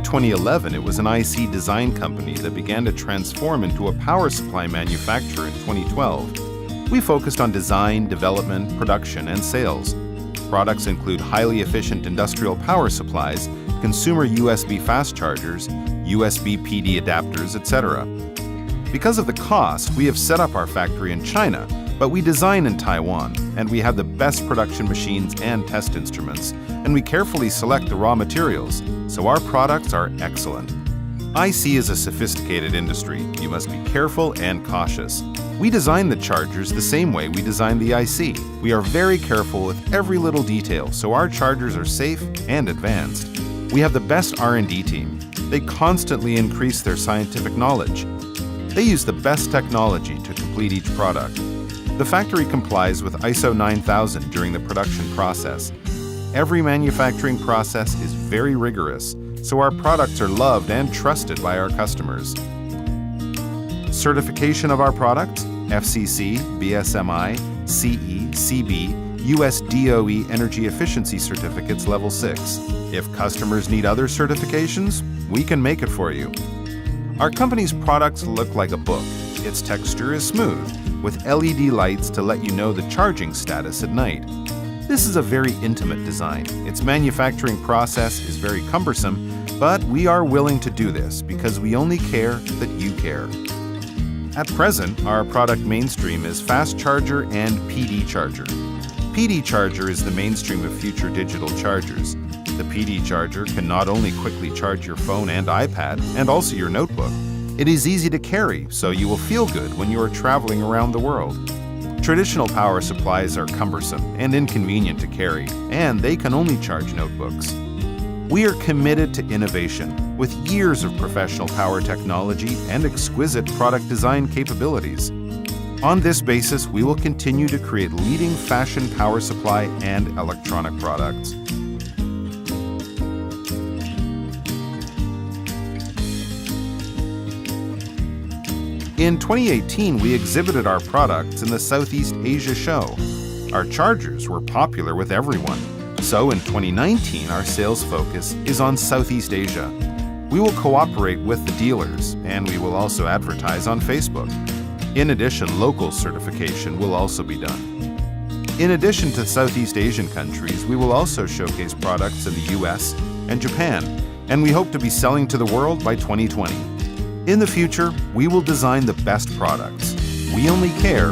2011, it was an IC design company that began to transform into a power supply manufacturer in 2012. We focused on design, development, production, and sales. Products include highly efficient industrial power supplies, consumer USB fast chargers, USB PD adapters, etc. Because of the cost, we have set up our factory in China, but we design in Taiwan, and we have the best production machines and test instruments, and we carefully select the raw materials, so our products are excellent. IC is a sophisticated industry. You must be careful and cautious. We design the chargers the same way we design the IC. We are very careful with every little detail, so our chargers are safe and advanced. We have the best R&D team. They constantly increase their scientific knowledge. They use the best technology to complete each product. The factory complies with ISO 9000 during the production process. Every manufacturing process is very rigorous, so our products are loved and trusted by our customers. Certification of our products: FCC, BSMI, CE, CB, US DOE Energy Efficiency Certificates Level 6. If customers need other certifications, we can make it for you. Our company's products look like a book. Its texture is smooth, with LED lights to let you know the charging status at night. This is a very intimate design. Its manufacturing process is very cumbersome, but we are willing to do this because we only care that you care. At present, our product mainstream is fast charger and PD charger. PD charger is the mainstream of future digital chargers. The PD charger can not only quickly charge your phone and iPad, and also your notebook. It is easy to carry, so you will feel good when you are traveling around the world. Traditional power supplies are cumbersome and inconvenient to carry, and they can only charge notebooks. We are committed to innovation, with years of professional power technology and exquisite product design capabilities. On this basis, we will continue to create leading fashion power supply and electronic products. In 2018, we exhibited our products in the Southeast Asia show. Our chargers were popular with everyone. So in 2019, our sales focus is on Southeast Asia. We will cooperate with the dealers, and we will also advertise on Facebook. In addition, local certification will also be done. In addition to Southeast Asian countries, we will also showcase products in the US and Japan, and we hope to be selling to the world by 2020. In the future, we will design the best products. We only care